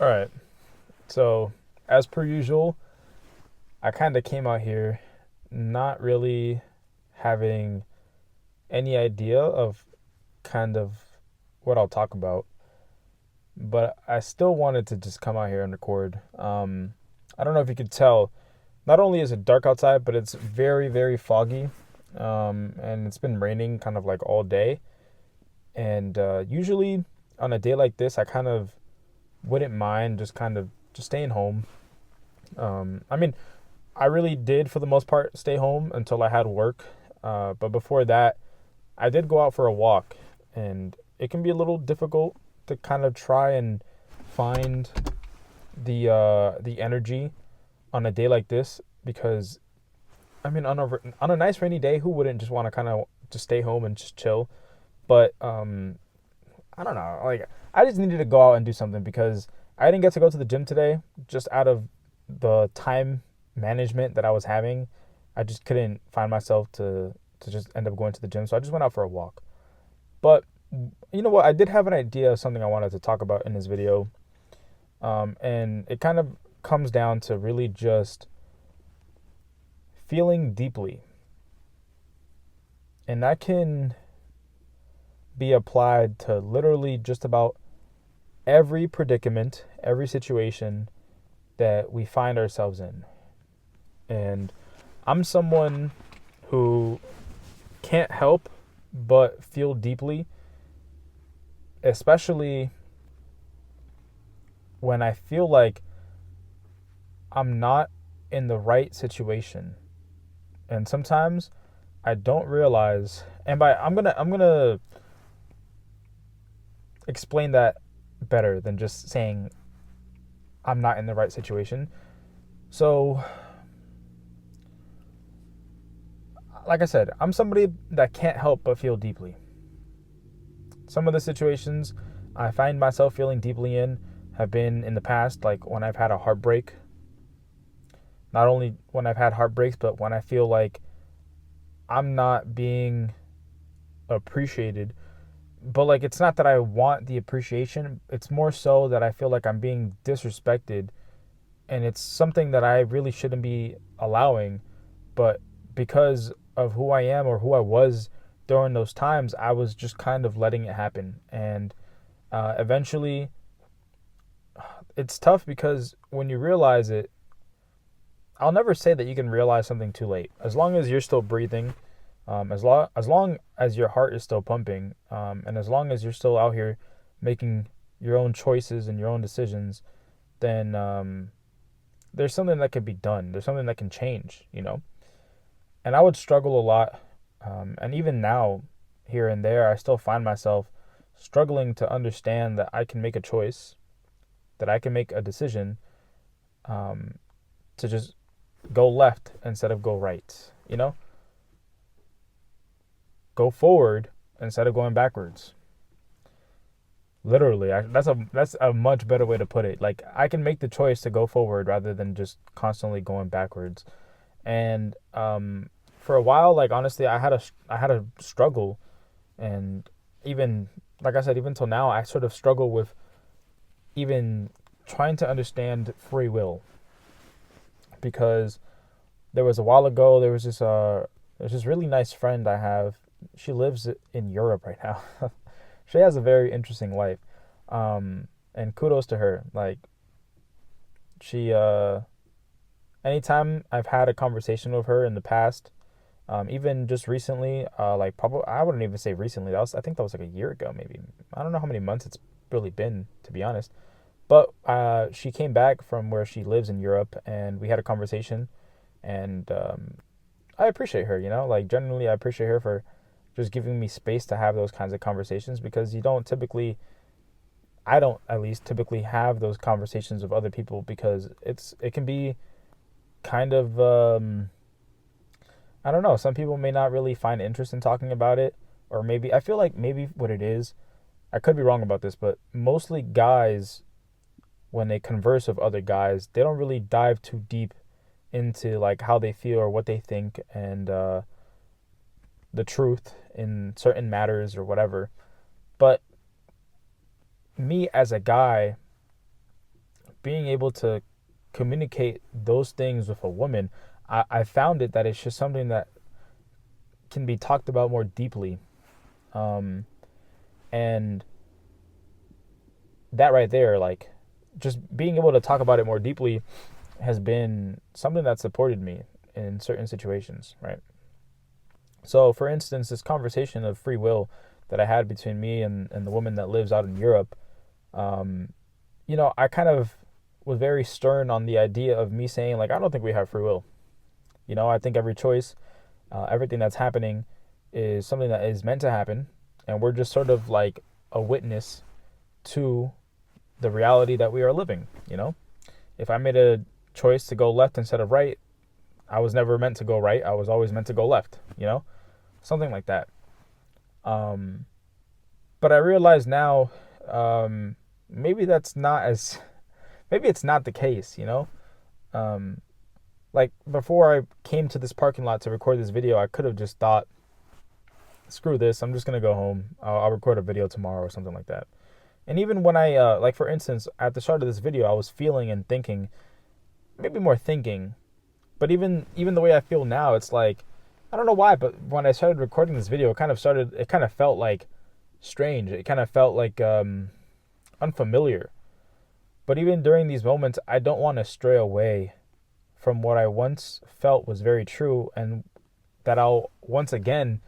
All right. So, as per usual, I kind of came out here not really having any idea of kind of what I'll talk about, but I still wanted to just come out here and record. I don't know if you could tell, not only is it dark outside, but it's very, very foggy. And it's been raining kind of like all day. And usually on a day like this, I kind of wouldn't mind just kind of just staying home. I mean, I really did, for the most part, stay home until I had work. But before that, I did go out for a walk, and it can be a little difficult to kind of try and find the energy on a day like this because I mean on a nice rainy day, who wouldn't just want to kind of just stay home and just chill? But I don't know, like I just needed to go out and do something because I didn't get to go to the gym today just out of the time management that I was having. I just couldn't find myself to just end up going to the gym, so I just went out for a walk. But you know what? I did have an idea of something I wanted to talk about in this video, and it kind of comes down to really just feeling deeply, and that can be applied to literally just about every predicament, every situation that we find ourselves in. And I'm someone who can't help but feel deeply, especially when I feel like I'm not in the right situation. And sometimes I don't realize, and by I'm going to explain that better than just saying I'm not in the right situation. So, like I said, I'm somebody that can't help but feel deeply. Some of the situations I find myself feeling deeply in have been in the past, like when I've had a heartbreak. Not only when I've had heartbreaks, but when I feel like I'm not being appreciated. But like it's not that I want the appreciation, it's more so that I feel like I'm being disrespected, and it's something that I really shouldn't be allowing, but because of who I am or who I was during those times, I was just kind of letting it happen. And eventually, it's tough because when you realize it, I'll never say that you can realize something too late. As long as you're still breathing, as long as your heart is still pumping, and as long as you're still out here making your own choices and your own decisions, then there's something that can be done. There's something that can change, you know? And I would struggle a lot. And even now, here and there, I still find myself struggling to understand that I can make a choice, that I can make a decision um, to just go left instead of go right, you know? Go forward instead of going backwards. Literally, that's a much better way to put it. Like I can make the choice to go forward rather than just constantly going backwards. And for a while, like honestly, I had a struggle, and even like I said, even till now, I sort of struggle with even trying to understand free will because there was a while ago there's this really nice friend I have. She lives in Europe right now. She has a very interesting life, and kudos to her. Like she anytime I've had a conversation with her in the past, even just recently, like probably I wouldn't even say recently. I think that was like a year ago, maybe. I don't know how many months it's really been, to be honest. But she came back from where she lives in Europe, and we had a conversation, and I appreciate her. You know, like generally, I appreciate her for just giving me space to have those kinds of conversations because you don't typically, I don't at least typically have those conversations with other people because it can be kind of I don't know. Some people may not really find interest in talking about it, or maybe I feel like maybe what it is. I could be wrong about this, but mostly guys, when they converse with other guys, they don't really dive too deep into like how they feel or what they think and the truth in certain matters or whatever. But me as a guy, being able to communicate those things with a woman, I found it that it's just something that can be talked about more deeply. Um, and that right there, like, just being able to talk about it more deeply has been something that supported me in certain situations, right? So, for instance, this conversation of free will that I had between me and the woman that lives out in Europe, um, I kind of was very stern on the idea of me saying, like, I don't think we have free will. I think every choice, everything that's happening is something that is meant to happen, and we're just sort of like a witness to the reality that we are living. If I made a choice to go left instead of right, I was never meant to go right. I was always meant to go left. Something like that. Um, but I realize now, maybe that's not as, maybe it's not the case. Um, like before I came to this parking lot to record this video, I could have just thought, screw this, I'm just going to go home. I'll record a video tomorrow or something like that. And even when like for instance, at the start of this video, I was feeling and thinking, maybe more thinking, but even the way I feel now, it's like, I don't know why, but when I started recording this video, it kind of felt like strange. It kind of felt like unfamiliar. But even during these moments, I don't want to stray away from what I once felt was very true, and that I'll once again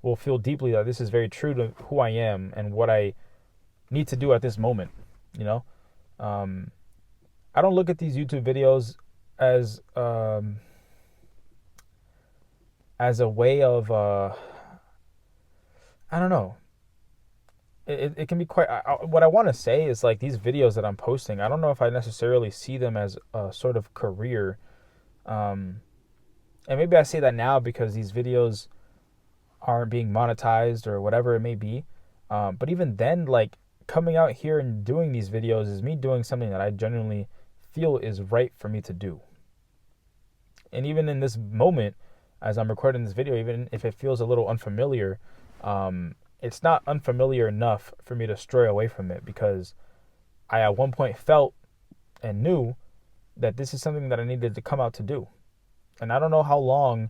will feel deeply that this is very true to who I am and what I need to do at this moment. You know, I don't look at these YouTube videos as a way of I don't know. It can be quite. What I want to say is, like, these videos that I'm posting, I don't know if I necessarily see them as a sort of career. Um, and maybe I say that now because these videos aren't being monetized or whatever it may be. But even then, like, coming out here and doing these videos is me doing something that I genuinely feel is right for me to do. And even in this moment, as I'm recording this video, even if it feels a little unfamiliar, it's not unfamiliar enough for me to stray away from it, because I at one point felt and knew that this is something that I needed to come out to do. And I don't know how long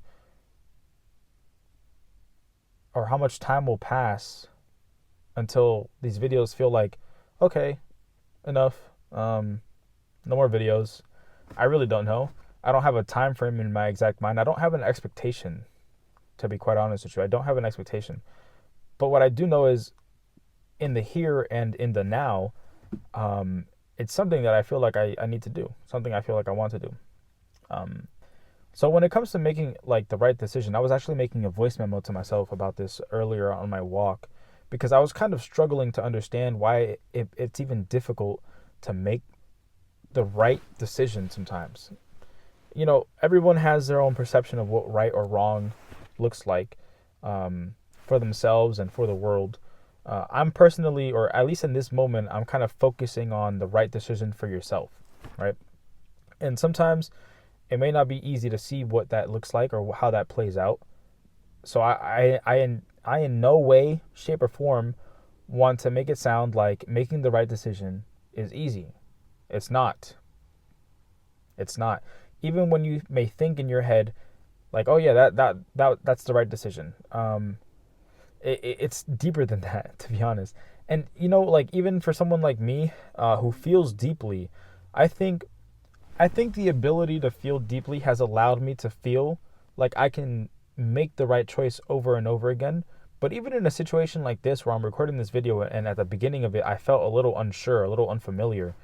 or how much time will pass until these videos feel like, okay, enough, no more videos. I really don't know. I don't have a time frame in my exact mind. I don't have an expectation, to be quite honest with you. I don't have an expectation. But what I do know is, in the here and in the now, it's something that I feel like I need to do, something I feel like I want to do. So when it comes to making, like, the right decision, I was actually making a voice memo to myself about this earlier on my walk, because I was kind of struggling to understand why it's even difficult to make the right decision sometimes. Everyone has their own perception of what right or wrong looks like, for themselves and for the world. I'm personally, or at least in this moment, I'm kind of focusing on the right decision for yourself, right? And sometimes it may not be easy to see what that looks like or how that plays out. So I in no way, shape, or form want to make it sound like making the right decision is easy. It's not. It's not. Even when you may think in your head, like, oh yeah, that's the right decision. It's deeper than that, to be honest. And like, even for someone like me, who feels deeply, I think the ability to feel deeply has allowed me to feel like I can make the right choice over and over again. But even in a situation like this, where I'm recording this video, and at the beginning of it, I felt a little unsure, a little unfamiliar.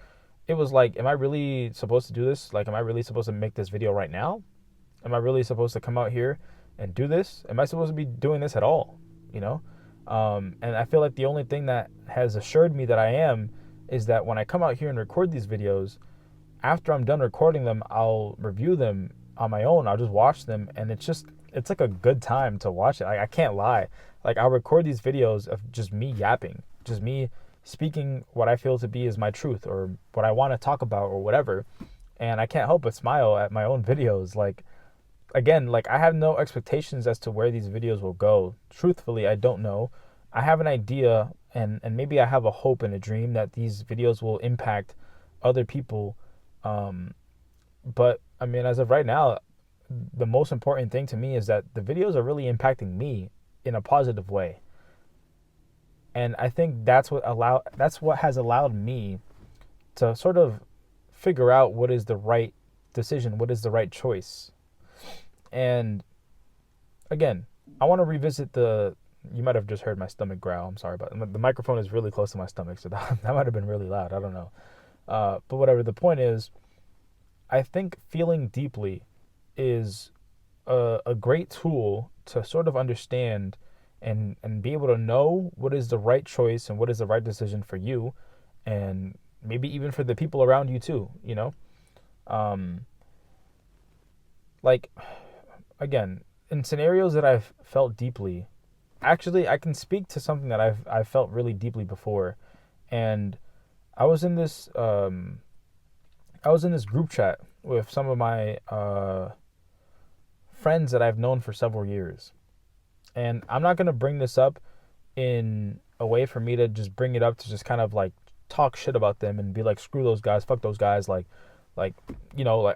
It was like, am I really supposed to do this? Like, am I really supposed to make this video right now? Am I really supposed to come out here and do this? Am I supposed to be doing this at all? And I feel like the only thing that has assured me that I am is that when I come out here and record these videos, after I'm done recording them, I'll review them on my own. I'll just watch them, and it's like a good time to watch it. Like, I can't lie. Like, I'll record these videos of just me yapping, just me speaking what I feel to be is my truth, or what I want to talk about, or whatever. And I can't help but smile at my own videos. Like, again, like, I have no expectations as to where these videos will go. Truthfully, I don't know. I have an idea, and maybe I have a hope and a dream that these videos will impact other people. But I mean, as of right now, the most important thing to me is that the videos are really impacting me in a positive way. And I think that's what has allowed me to sort of figure out what is the right decision, what is the right choice. And again, I want to revisit the. You might have just heard my stomach growl. I'm sorry, but the microphone is really close to my stomach, so that might have been really loud. I don't know. But whatever. The point is, I think feeling deeply is a great tool to sort of understand and be able to know what is the right choice and what is the right decision for you, and maybe even for the people around you too. Um, like again, in scenarios that I've felt deeply, actually I can speak to something that I've felt really deeply before, and I was in this group chat with some of my friends that I've known for several years, and I'm not gonna bring this up in a way for me to just bring it up to just kind of like talk shit about them and be like, screw those guys, fuck those guys, like like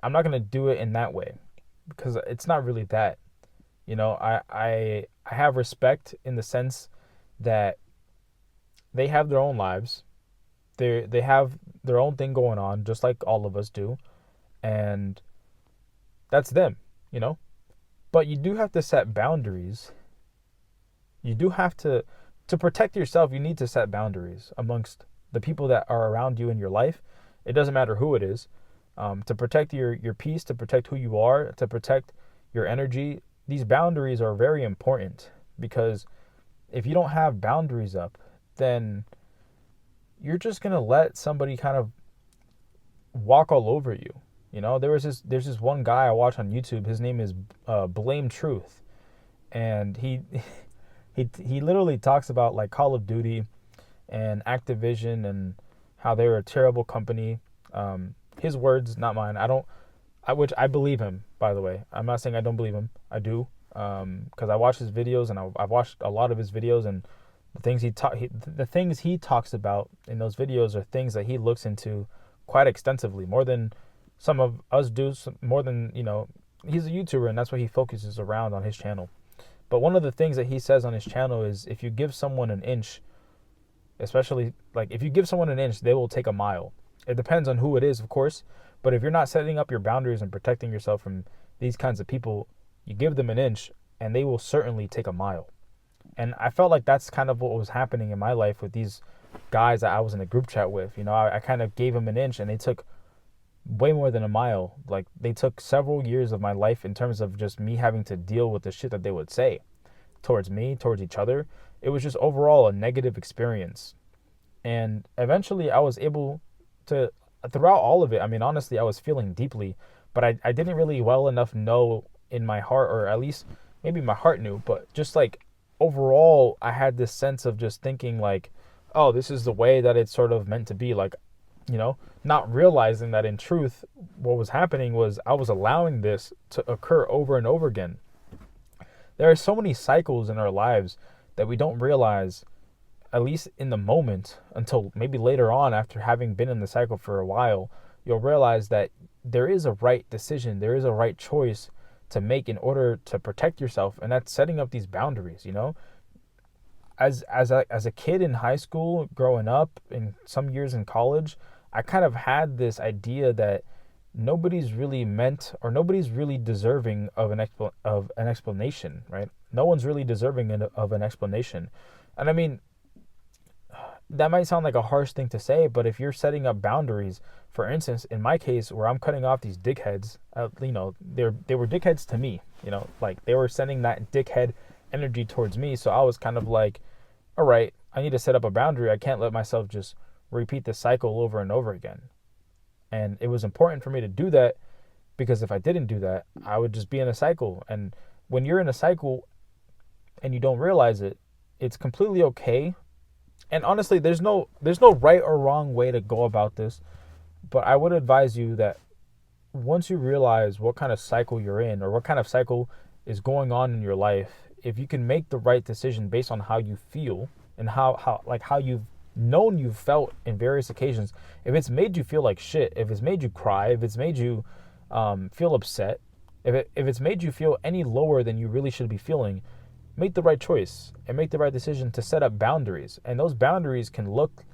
I'm not gonna do it in that way, because it's not really that. I have respect in the sense that they have their own lives. They have their own thing going on, just like all of us do, and that's them. But you do have to set boundaries. You do have to protect yourself. You need to set boundaries amongst the people that are around you in your life. It doesn't matter who it is. To protect your peace, to protect who you are, to protect your energy. These boundaries are very important, because if you don't have boundaries up, then you're just gonna let somebody kind of walk all over you. There's this one guy I watch on YouTube. His name is Blame Truth, and he literally talks about like Call of Duty and Activision and how they're a terrible company. His words, not mine. Which I believe him, by the way. I'm not saying I don't believe him. I do, because I watch his videos, and I've watched a lot of his videos, and the things he talks about in those videos are things that he looks into quite extensively, more than some of us do, more than he's a YouTuber, and that's what he focuses around on his channel. But one of the things that he says on his channel is, if you give someone an inch, especially like if you give someone an inch, they will take a mile. It depends on who it is, of course, but if you're not setting up your boundaries and protecting yourself from these kinds of people, you give them an inch and they will certainly take a mile. And I felt like that's kind of what was happening in my life with these guys that I was in a group chat with. I kind of gave them an inch and they took way more than a mile. Like, they took several years of my life in terms of just me having to deal with the shit that they would say towards me, towards each other. It was just overall a negative experience. And eventually I was able to, throughout all of it, I mean, honestly, I was feeling deeply, but I didn't really well enough know in my heart, or at least maybe my heart knew, but just like overall, I had this sense of just thinking like, oh, this is the way that it's sort of meant to be. Like, not realizing that in truth, what was happening was I was allowing this to occur over and over again. There are so many cycles in our lives that we don't realize, at least in the moment, until maybe later on, after having been in the cycle for a while, you'll realize that there is a right decision, there is a right choice to make in order to protect yourself, and that's setting up these boundaries. As a kid in high school, growing up, in some years in college, I kind of had this idea that nobody's really meant, or nobody's really deserving of an explanation, right? No one's really deserving of an explanation. And I mean, that might sound like a harsh thing to say, but if you're setting up boundaries, for instance, in my case, where I'm cutting off these dickheads, they were dickheads to me, like they were sending that dickhead energy towards me. So I was kind of like, all right, I need to set up a boundary. I can't let myself just repeat the cycle over and over again. And it was important for me to do that, because if I didn't do that, I would just be in a cycle. And when you're in a cycle and you don't realize it, it's completely okay. And honestly, there's no right or wrong way to go about this, but I would advise you that once you realize what kind of cycle you're in, or what kind of cycle is going on in your life, if you can make the right decision based on how you feel and how known you've felt in various occasions, if it's made you feel like shit, if it's made you cry, if it's made you feel upset, if it's made you feel any lower than you really should be feeling, make the right choice and make the right decision to set up boundaries. And those boundaries can look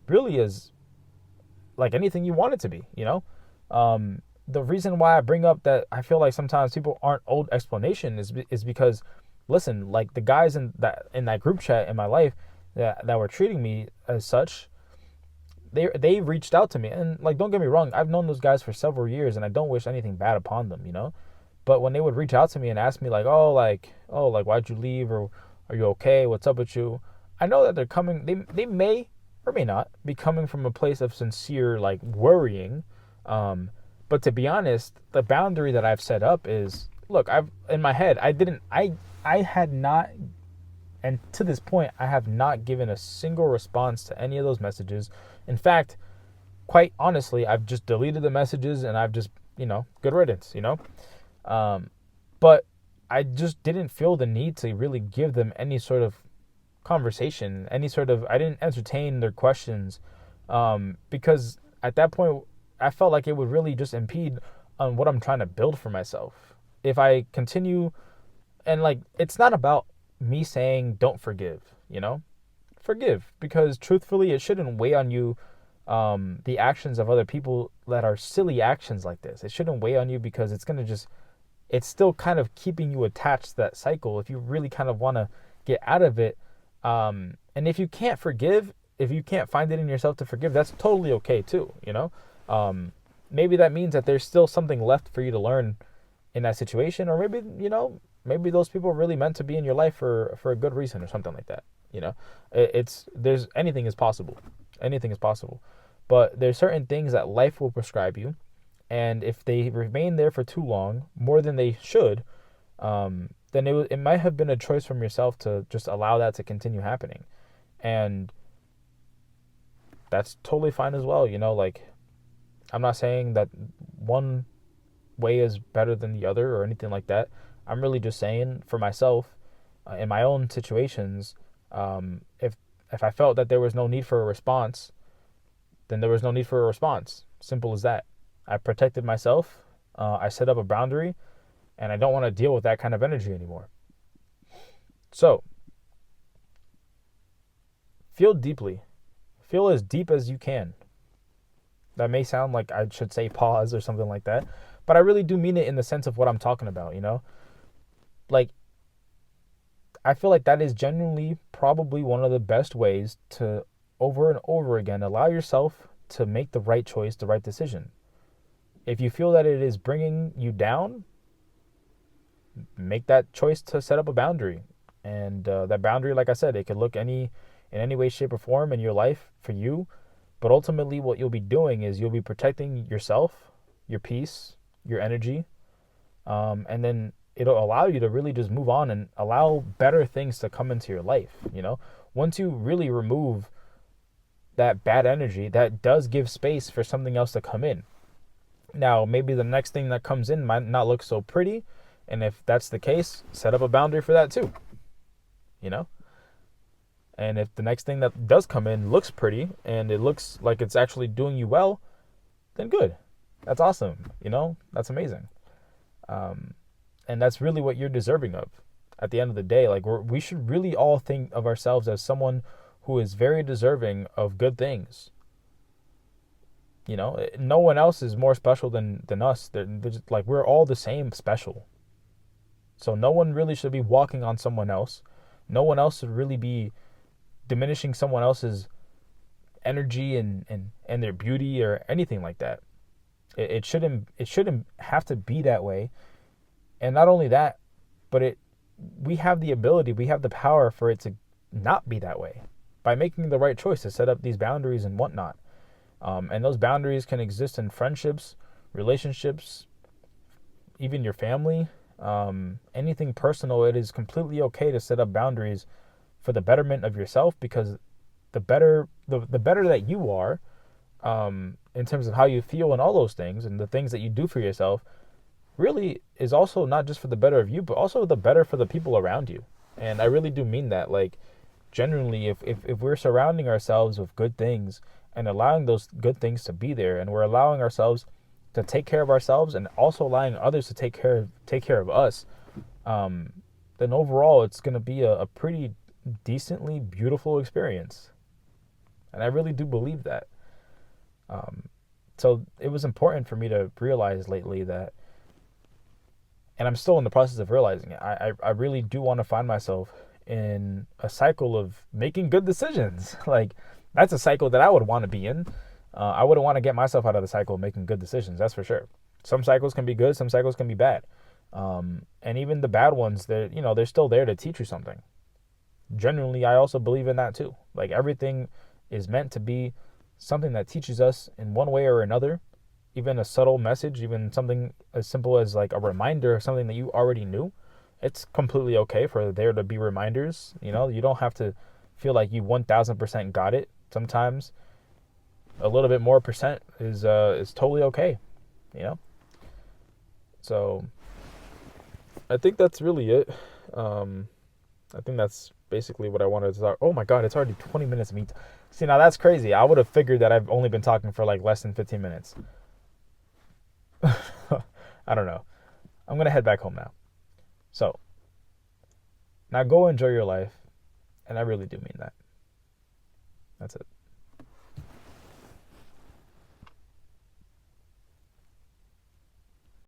really as like anything you want it to be, you know? The reason why I bring up that I feel like sometimes people aren't old explanation is because, listen, like the guys in that group chat in my life that were treating me as such, they reached out to me, and like, don't get me wrong, I've known those guys for several years, and I don't wish anything bad upon them, you know. But when they would reach out to me and ask me like, oh, why'd you leave, or are you okay? What's up with you? I know that they're coming. They may or may not be coming from a place of sincere like worrying. But to be honest, the boundary that I've set up is, look, I've in my head, I had not, and to this point, I have not given a single response to any of those messages. In fact, quite honestly, I've just deleted the messages and I've just, good riddance, But I just didn't feel the need to really give them any sort of conversation, I didn't entertain their questions, because at that point, I felt like it would really just impede on what I'm trying to build for myself. If I continue, and like, it's not about me saying don't forgive, forgive, because truthfully, it shouldn't weigh on you, the actions of other people that are silly actions like this. It shouldn't weigh on you because it's still kind of keeping you attached to that cycle if you really kind of want to get out of it. And if you can't forgive, if you can't find it in yourself to forgive, that's totally okay too, Maybe that means that there's still something left for you to learn in that situation, or maybe those people are really meant to be in your life for a good reason or something like that. There's anything is possible. Anything is possible. But there's certain things that life will prescribe you, and if they remain there for too long, more than they should, then it might have been a choice from yourself to just allow that to continue happening. And that's totally fine as well, like, I'm not saying that one way is better than the other or anything like that. I'm really just saying for myself, in my own situations, if I felt that there was no need for a response, then there was no need for a response. Simple as that. I protected myself. I set up a boundary, and I don't want to deal with that kind of energy anymore. So, feel deeply. Feel as deep as you can. That may sound like I should say pause or something like that, but I really do mean it in the sense of what I'm talking about, Like, I feel like that is genuinely probably one of the best ways to, over and over again, allow yourself to make the right choice, the right decision. If you feel that it is bringing you down, make that choice to set up a boundary. And that boundary, like I said, it could look in any way, shape, or form in your life for you. But ultimately, what you'll be doing is you'll be protecting yourself, your peace, your energy, and then it'll allow you to really just move on and allow better things to come into your life. Once you really remove that bad energy, that does give space for something else to come in. Now, maybe the next thing that comes in might not look so pretty, and if that's the case, set up a boundary for that too. And if the next thing that does come in looks pretty and it looks like it's actually doing you well, then good. That's awesome. That's amazing. And that's really what you're deserving of at the end of the day. Like, we should really all think of ourselves as someone who is very deserving of good things. No one else is more special than us. They're just, like, we're all the same special. So no one really should be walking on someone else. No one else should really be diminishing someone else's energy and their beauty or anything like that. It shouldn't have to be that way. And not only that, but we have the ability, we have the power for it to not be that way by making the right choice to set up these boundaries and whatnot. And those boundaries can exist in friendships, relationships, even your family, anything personal. It is completely okay to set up boundaries for the betterment of yourself, because the better that you are, in terms of how you feel and all those things and the things that you do for yourself, really is also not just for the better of you, but also the better for the people around you. And I really do mean that. Like, genuinely, if we're surrounding ourselves with good things and allowing those good things to be there, and we're allowing ourselves to take care of ourselves and also allowing others to take care of us, then overall it's going to be a pretty decently beautiful experience. And I really do believe that. So it was important for me to realize lately that, and I'm still in the process of realizing it, I really do want to find myself in a cycle of making good decisions. Like, that's a cycle that I would want to be in. I wouldn't want to get myself out of the cycle of making good decisions, that's for sure. Some cycles can be good, some cycles can be bad. And even the bad ones, they're still there to teach you something. Genuinely, I also believe in that too. Like, everything is meant to be something that teaches us in one way or another, even a subtle message, even something as simple as like a reminder of something that you already knew. It's completely okay for there to be reminders. You don't have to feel like you 1000% got it. Sometimes a little bit more percent is totally okay, you know. So I think that's really it. I think that's basically what I wanted to talk. Oh my god, it's already 20 minutes of me. See, now that's crazy. I would have figured that I've only been talking for like less than 15 minutes. I don't know. I'm gonna head back home now. So now go enjoy your life, and I really do mean that. That's it.